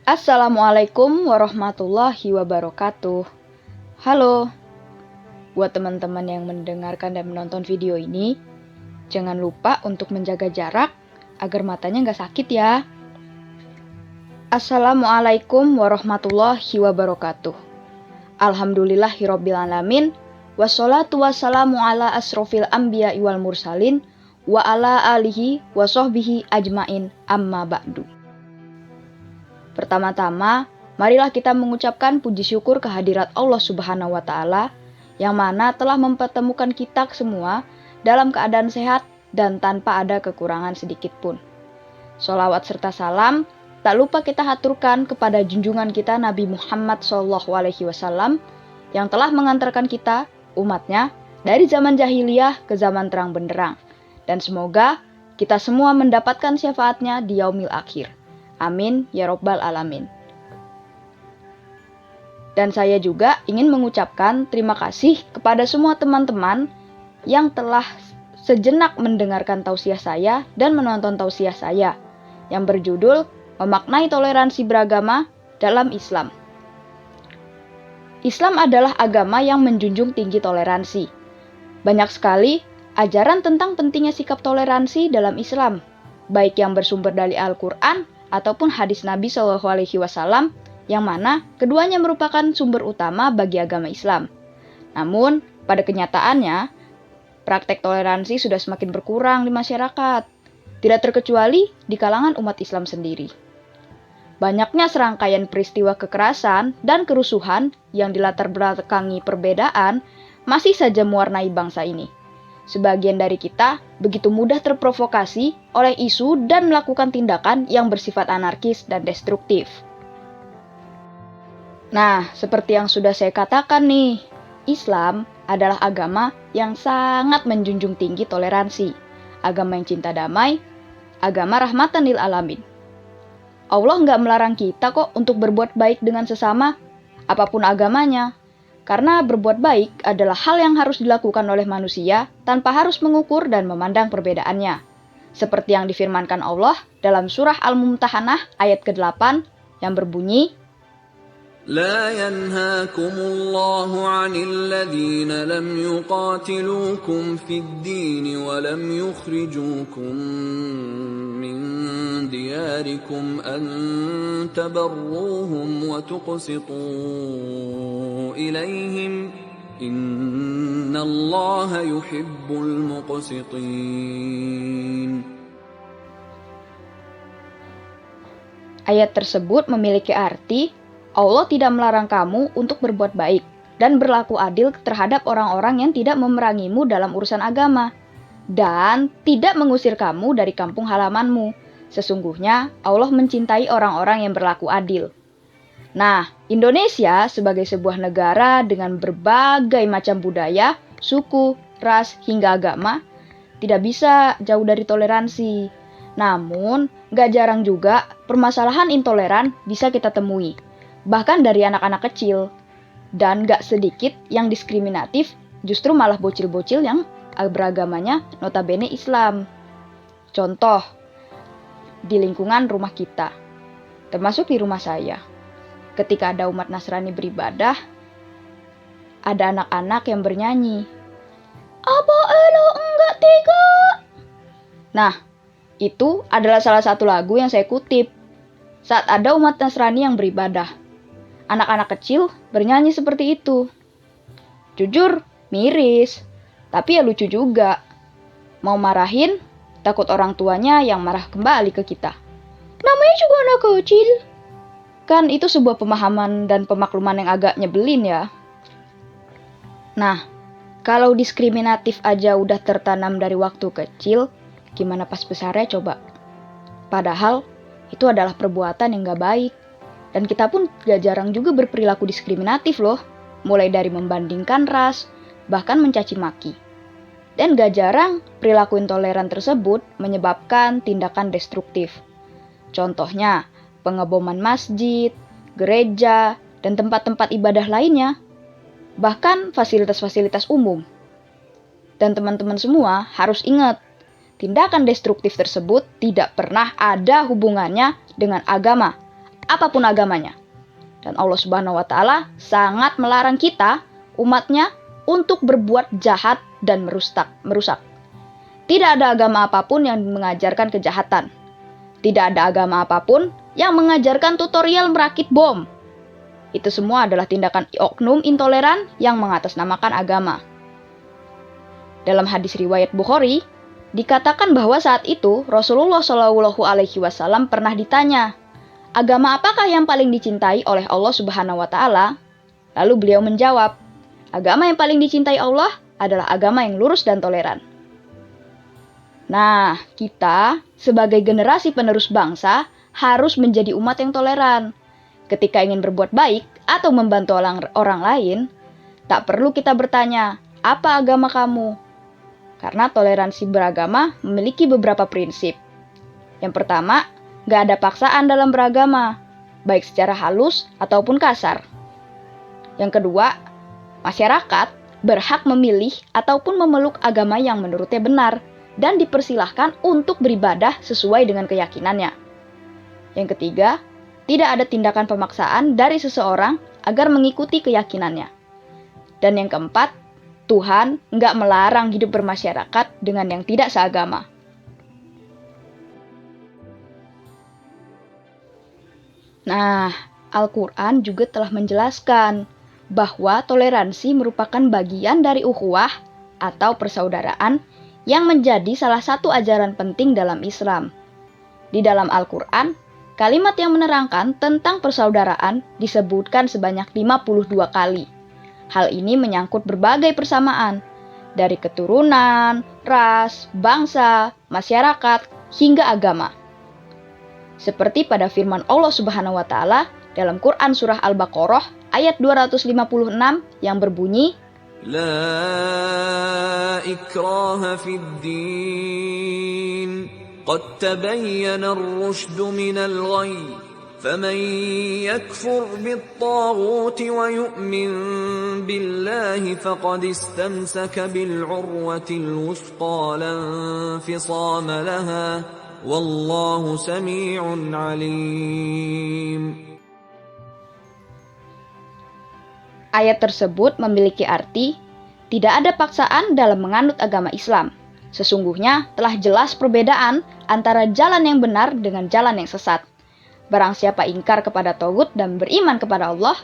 Assalamualaikum warahmatullahi wabarakatuh. Halo, buat teman-teman yang mendengarkan dan menonton video ini, jangan lupa untuk menjaga jarak agar matanya nggak sakit ya. Assalamualaikum warahmatullahi wabarakatuh. Alhamdulillahirabbil alamin, wassalatu wassalamu ala asrofil anbiya'i wal mursalin wa ala alihi wa sahbihi ajmain amma ba'du. Pertama-tama, marilah kita mengucapkan puji syukur kehadirat Allah Subhanahu wa Ta'ala yang mana telah mempertemukan kita semua dalam keadaan sehat dan tanpa ada kekurangan sedikit pun. Sholawat serta salam tak lupa kita haturkan kepada junjungan kita Nabi Muhammad SAW yang telah mengantarkan kita, umatnya, dari zaman jahiliyah ke zaman terang benderang. Dan semoga kita semua mendapatkan syafaatnya di yaumil akhir. Amin ya robbal alamin. Dan saya juga ingin mengucapkan terima kasih kepada semua teman-teman yang telah sejenak mendengarkan tausiah saya dan menonton tausiah saya yang berjudul Memaknai Toleransi Beragama dalam Islam. Islam adalah agama yang menjunjung tinggi toleransi. Banyak sekali ajaran tentang pentingnya sikap toleransi dalam Islam, baik yang bersumber dari Al-Quran ataupun hadis Nabi SAW, yang mana keduanya merupakan sumber utama bagi agama Islam. Namun, pada kenyataannya, praktek toleransi sudah semakin berkurang di masyarakat, tidak terkecuali di kalangan umat Islam sendiri. Banyaknya serangkaian peristiwa kekerasan dan kerusuhan yang dilatar belakangi perbedaan masih saja mewarnai bangsa ini. Sebagian dari kita begitu mudah terprovokasi oleh isu dan melakukan tindakan yang bersifat anarkis dan destruktif. Nah, seperti yang sudah saya katakan nih, Islam adalah agama yang sangat menjunjung tinggi toleransi, agama yang cinta damai, agama rahmatan lil alamin. Allah nggak melarang kita kok untuk berbuat baik dengan sesama, apapun agamanya. Karena berbuat baik adalah hal yang harus dilakukan oleh manusia tanpa harus mengukur dan memandang perbedaannya. Seperti yang difirmankan Allah dalam surah Al-Mumtahanah ayat ke-8 yang berbunyi, لا ينهاكم الله عن الذين لم يقاتلوكم في الدين ولم يخرجوكم من دياركم أن تبروهم وتقسطوا إليهم إن الله يحب المقسطين. Ayat tersebut memiliki arti Allah tidak melarang kamu untuk berbuat baik dan berlaku adil terhadap orang-orang yang tidak memerangimu dalam urusan agama dan tidak mengusir kamu dari kampung halamanmu. Sesungguhnya Allah mencintai orang-orang yang berlaku adil. Nah, Indonesia sebagai sebuah negara dengan berbagai macam budaya, suku, ras, hingga agama tidak bisa jauh dari toleransi. Namun, gak jarang juga permasalahan intoleran bisa kita temui. Bahkan dari anak-anak kecil. Dan gak sedikit yang diskriminatif, justru malah bocil-bocil yang beragamanya notabene Islam. Contoh, di lingkungan rumah kita, termasuk di rumah saya. Ketika ada umat Nasrani beribadah, ada anak-anak yang bernyanyi, "Apa elo enggak tega?" Nah, itu adalah salah satu lagu yang saya kutip saat ada umat Nasrani yang beribadah. Anak-anak kecil bernyanyi seperti itu. Jujur, miris. Tapi ya lucu juga. Mau marahin, takut orang tuanya yang marah kembali ke kita. Namanya juga anak kecil. Kan itu sebuah pemahaman dan pemakluman yang agak nyebelin ya. Nah, kalau diskriminatif aja udah tertanam dari waktu kecil, gimana pas besarnya coba? Padahal, itu adalah perbuatan yang gak baik. Dan kita pun gak jarang juga berperilaku diskriminatif loh, mulai dari membandingkan ras, bahkan mencaci maki. Dan gak jarang perilaku intoleran tersebut menyebabkan tindakan destruktif. Contohnya, pengeboman masjid, gereja, dan tempat-tempat ibadah lainnya. Bahkan fasilitas-fasilitas umum. Dan teman-teman semua harus ingat, tindakan destruktif tersebut tidak pernah ada hubungannya dengan agama apapun agamanya. Dan Allah Subhanahu wa Ta'ala sangat melarang kita, umatnya, untuk berbuat jahat dan merusak. Tidak ada agama apapun yang mengajarkan kejahatan. Tidak ada agama apapun yang mengajarkan tutorial merakit bom. Itu semua adalah tindakan oknum intoleran yang mengatasnamakan agama. Dalam hadis riwayat Bukhari, dikatakan bahwa saat itu Rasulullah Shallallahu Alaihi Wasallam pernah ditanya, agama apakah yang paling dicintai oleh Allah Subhanahu wa Ta'ala? Lalu beliau menjawab, agama yang paling dicintai Allah adalah agama yang lurus dan toleran. Nah, kita sebagai generasi penerus bangsa harus menjadi umat yang toleran. Ketika ingin berbuat baik atau membantu orang lain, tak perlu kita bertanya, apa agama kamu? Karena toleransi beragama memiliki beberapa prinsip. Yang pertama, gak ada paksaan dalam beragama, baik secara halus ataupun kasar. Yang kedua, masyarakat berhak memilih ataupun memeluk agama yang menurutnya benar dan dipersilahkan untuk beribadah sesuai dengan keyakinannya. Yang ketiga, tidak ada tindakan pemaksaan dari seseorang agar mengikuti keyakinannya. Dan yang keempat, Tuhan nggak melarang hidup bermasyarakat dengan yang tidak seagama. Nah, Al-Quran juga telah menjelaskan bahwa toleransi merupakan bagian dari ukhuwah atau persaudaraan yang menjadi salah satu ajaran penting dalam Islam. Di dalam Al-Quran, kalimat yang menerangkan tentang persaudaraan disebutkan sebanyak 52 kali. Hal ini menyangkut berbagai persamaan, dari keturunan, ras, bangsa, masyarakat, hingga agama. Seperti pada firman Allah Subhanahu wa Ta'ala dalam Quran Surah Al-Baqarah ayat 256 yang berbunyi, لا إكراه في الدين قد تبين الرشد من الغي فمن يكفر بالطاغوت ويؤمن بالله فقد استمسك بالعروة الوثقى لا انفصام لها والله سميع عليم. Ayat tersebut memiliki arti, tidak ada paksaan dalam menganut agama Islam. Sesungguhnya telah jelas perbedaan antara jalan yang benar dengan jalan yang sesat. Barang siapa ingkar kepada Tauhid dan beriman kepada Allah,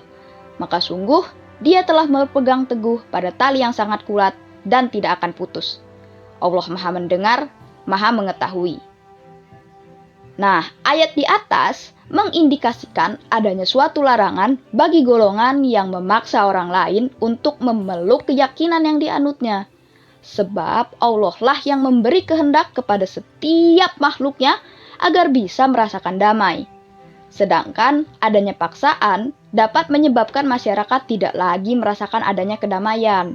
maka sungguh dia telah berpegang teguh pada tali yang sangat kuat dan tidak akan putus. Allah Maha mendengar, Maha mengetahui. Nah, ayat di atas mengindikasikan adanya suatu larangan bagi golongan yang memaksa orang lain untuk memeluk keyakinan yang dianutnya. Sebab Allah lah yang memberi kehendak kepada setiap makhluknya agar bisa merasakan damai. Sedangkan adanya paksaan dapat menyebabkan masyarakat tidak lagi merasakan adanya kedamaian.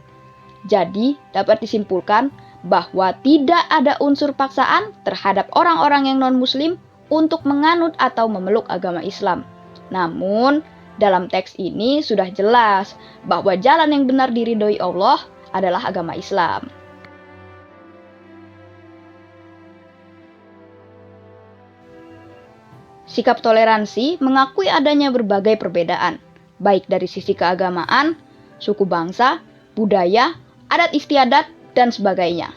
Jadi dapat disimpulkan bahwa tidak ada unsur paksaan terhadap orang-orang yang non-muslim untuk menganut atau memeluk agama Islam. Namun, dalam teks ini sudah jelas bahwa jalan yang benar diridhoi Allah adalah agama Islam. Sikap toleransi mengakui adanya berbagai perbedaan, baik dari sisi keagamaan, suku bangsa, budaya, adat istiadat, dan sebagainya.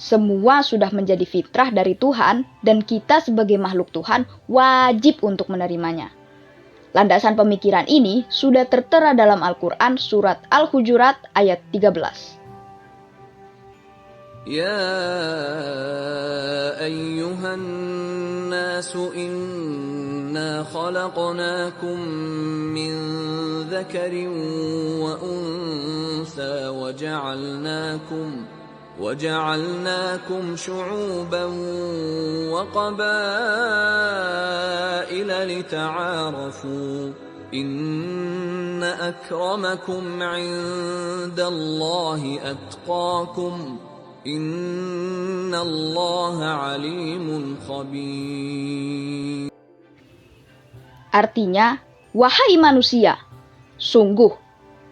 Semua sudah menjadi fitrah dari Tuhan dan kita sebagai makhluk Tuhan wajib untuk menerimanya. Landasan pemikiran ini sudah tertera dalam Al-Quran surat Al-Hujurat ayat 13. يا أيها الناس إنا خلقناكم من ذكر وأنثى وجعلناكم شعوبا وقبائل لتعارفوا إن أكرمكم عند الله أتقاكم إن الله عليم خبير. Artinya, wahai manusia, sungguh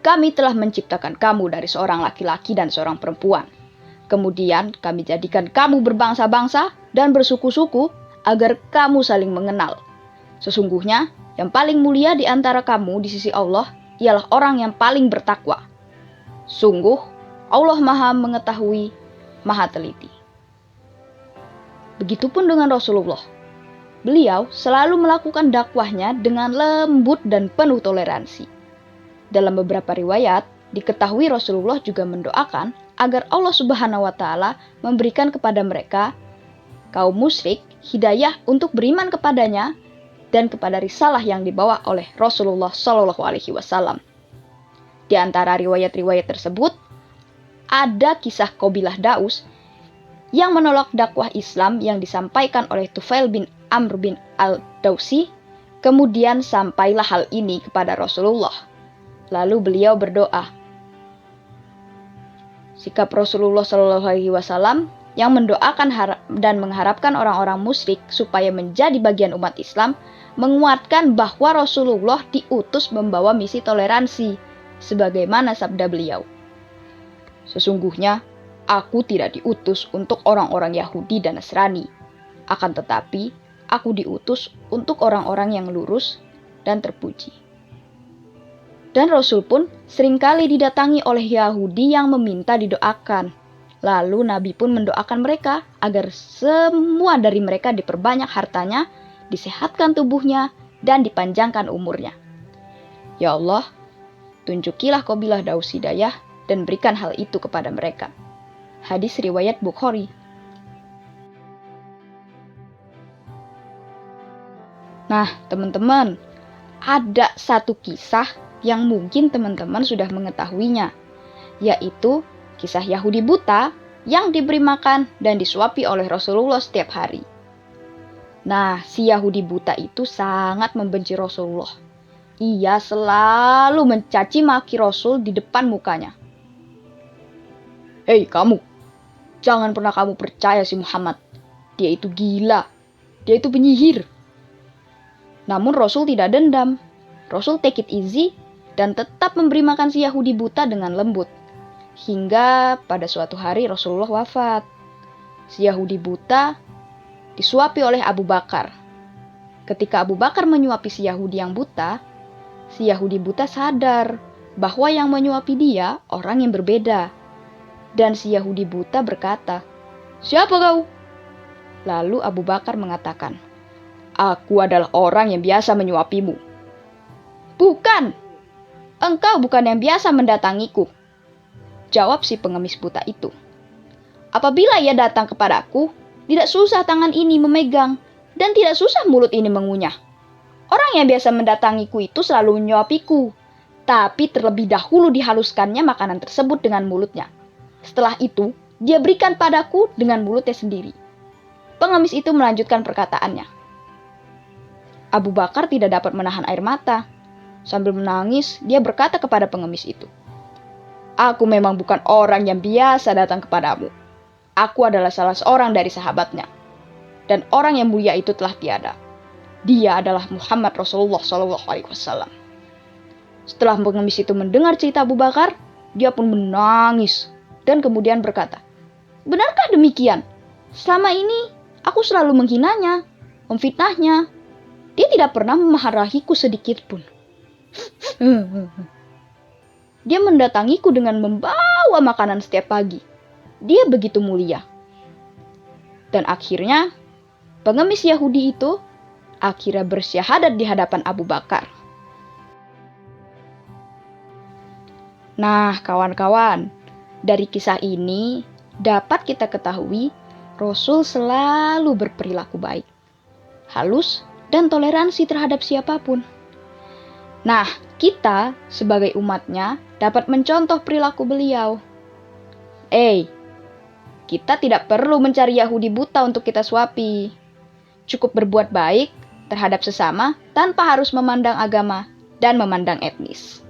kami telah menciptakan kamu dari seorang laki-laki dan seorang perempuan. Kemudian kami jadikan kamu berbangsa-bangsa dan bersuku-suku agar kamu saling mengenal. Sesungguhnya Yang paling mulia di antara kamu di sisi Allah ialah orang yang paling bertakwa. Sungguh, Allah Maha mengetahui, Maha teliti. Begitupun dengan Rasulullah. Beliau selalu melakukan dakwahnya dengan lembut dan penuh toleransi. Dalam beberapa riwayat, diketahui Rasulullah juga mendoakan agar Allah Subhanahu wa Ta'ala memberikan kepada mereka, kaum musyrik, hidayah untuk beriman kepadanya dan kepada risalah yang dibawa oleh Rasulullah Shallallahu Alaihi Wasallam. Di antara riwayat-riwayat tersebut, ada kisah Qabilah Daus yang menolak dakwah Islam yang disampaikan oleh Tufail bin Amr bin al-Dausi. Kemudian sampailah hal ini kepada Rasulullah. Lalu beliau berdoa. Sikap Rasulullah Shallallahu Alaihi Wasallam yang mendoakan dan mengharapkan orang-orang musyrik supaya menjadi bagian umat Islam menguatkan bahwa Rasulullah diutus membawa misi toleransi, sebagaimana sabda beliau. Sesungguhnya, aku tidak diutus untuk orang-orang Yahudi dan Nasrani, akan tetapi aku diutus untuk orang-orang yang lurus dan terpuji. Dan Rasul pun seringkali didatangi oleh Yahudi yang meminta didoakan. Lalu Nabi pun mendoakan mereka agar semua dari mereka diperbanyak hartanya, disehatkan tubuhnya, dan dipanjangkan umurnya. Ya Allah, tunjukilah Qabilah Daus hidayah dan berikan hal itu kepada mereka. Hadis riwayat Bukhari. Nah, teman-teman, ada satu kisah yang mungkin teman-teman sudah mengetahuinya, yaitu kisah Yahudi buta yang diberi makan dan disuapi oleh Rasulullah setiap hari. Nah, si Yahudi buta itu sangat membenci Rasulullah. Ia selalu mencaci maki Rasul di depan mukanya. Hei kamu, jangan pernah kamu percaya si Muhammad. Dia itu gila, dia itu penyihir. Namun Rasul tidak dendam. Rasul take it easy dan tetap memberi makan si Yahudi buta dengan lembut. Hingga pada suatu hari Rasulullah wafat. Si Yahudi buta disuapi oleh Abu Bakar. Ketika Abu Bakar menyuapi si Yahudi yang buta, si Yahudi buta sadar bahwa yang menyuapi dia orang yang berbeda. Dan si Yahudi buta berkata, "Siapa kau?" Lalu Abu Bakar mengatakan, "Aku adalah orang yang biasa menyuapimu." "Bukan, engkau bukan yang biasa mendatangiku," jawab si pengemis buta itu. "Apabila ia datang kepadaku, tidak susah tangan ini memegang dan tidak susah mulut ini mengunyah. Orang yang biasa mendatangiku itu selalu menyuapiku, tapi terlebih dahulu dihaluskannya makanan tersebut dengan mulutnya. Setelah itu, dia berikan padaku dengan mulutnya sendiri." Pengemis itu melanjutkan perkataannya. Abu Bakar tidak dapat menahan air mata. Sambil menangis, dia berkata kepada pengemis itu, "Aku memang bukan orang yang biasa datang kepadamu. Aku adalah salah seorang dari sahabatnya. Dan orang yang mulia itu telah tiada. Dia adalah Muhammad Rasulullah SAW." Setelah pengemis itu mendengar cerita Abu Bakar, dia pun menangis dan kemudian berkata, "Benarkah demikian? Selama ini aku selalu menghinanya, memfitnahnya. Dia tidak pernah memarahiku sedikit pun. Dia mendatangiku dengan membawa makanan setiap pagi. Dia begitu mulia." Dan akhirnya, pengemis Yahudi itu akhirnya bersyahadat di hadapan Abu Bakar. Nah, kawan-kawan, dari kisah ini dapat kita ketahui Rasul selalu berperilaku baik, halus, dan toleransi terhadap siapapun. Nah, kita sebagai umatnya dapat mencontoh perilaku beliau. Kita tidak perlu mencari Yahudi buta untuk kita suapi. Cukup berbuat baik terhadap sesama tanpa harus memandang agama dan memandang etnis.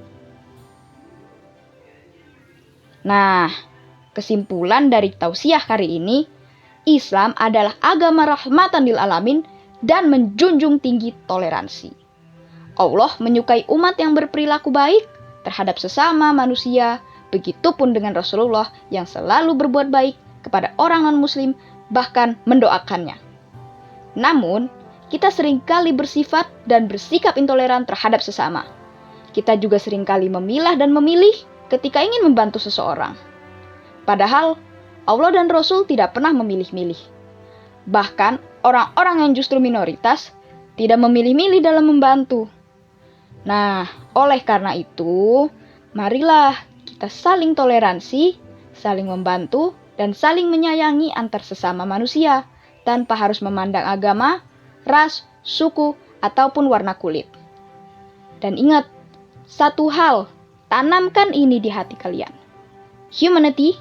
Nah, kesimpulan dari tausiah kali ini, Islam adalah agama rahmatan lil alamin dan menjunjung tinggi toleransi. Allah menyukai umat yang berperilaku baik terhadap sesama manusia, begitupun dengan Rasulullah yang selalu berbuat baik kepada orang non-muslim, bahkan mendoakannya. Namun, kita seringkali bersifat dan bersikap intoleran terhadap sesama. Kita juga seringkali memilah dan memilih ketika ingin membantu seseorang. Padahal, Allah dan Rasul tidak pernah memilih-milih. Bahkan, orang-orang yang justru minoritas tidak memilih-milih dalam membantu. Nah, oleh karena itu, marilah kita saling toleransi, saling membantu, dan saling menyayangi antar sesama manusia, tanpa harus memandang agama, ras, suku, ataupun warna kulit. Dan ingat, satu hal, tanamkan ini di hati kalian. Humanity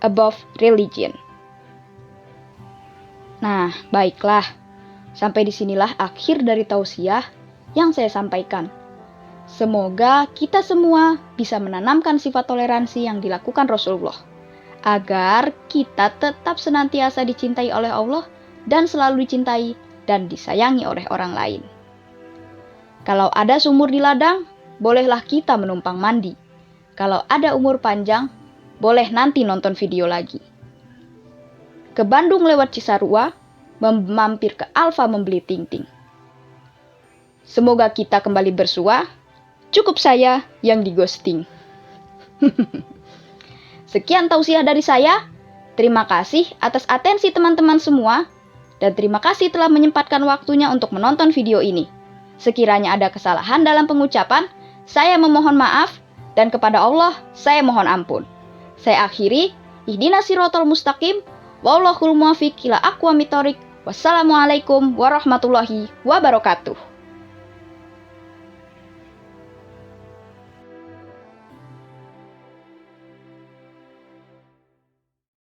above religion. Nah, baiklah. Sampai disinilah akhir dari tausiah yang saya sampaikan. Semoga kita semua bisa menanamkan sifat toleransi yang dilakukan Rasulullah, agar kita tetap senantiasa dicintai oleh Allah dan selalu dicintai dan disayangi oleh orang lain. Kalau ada sumur di ladang, bolehlah kita menumpang mandi. Kalau ada umur panjang, boleh nanti nonton video lagi. Ke Bandung lewat Cisarua, mampir ke Alfa membeli ting-ting. Semoga kita kembali bersua. Cukup saya yang digosting. Sekian tausiah dari saya. Terima kasih atas atensi teman-teman semua. Dan terima kasih telah menyempatkan waktunya untuk menonton video ini. Sekiranya ada kesalahan dalam pengucapan, saya memohon maaf. Dan kepada Allah, saya mohon ampun. Saya akhiri. Ihdinas siratal mustaqim. Wallahul muwaffiq ila aqwamit thoriq. Wassalamualaikum warahmatullahi wabarakatuh.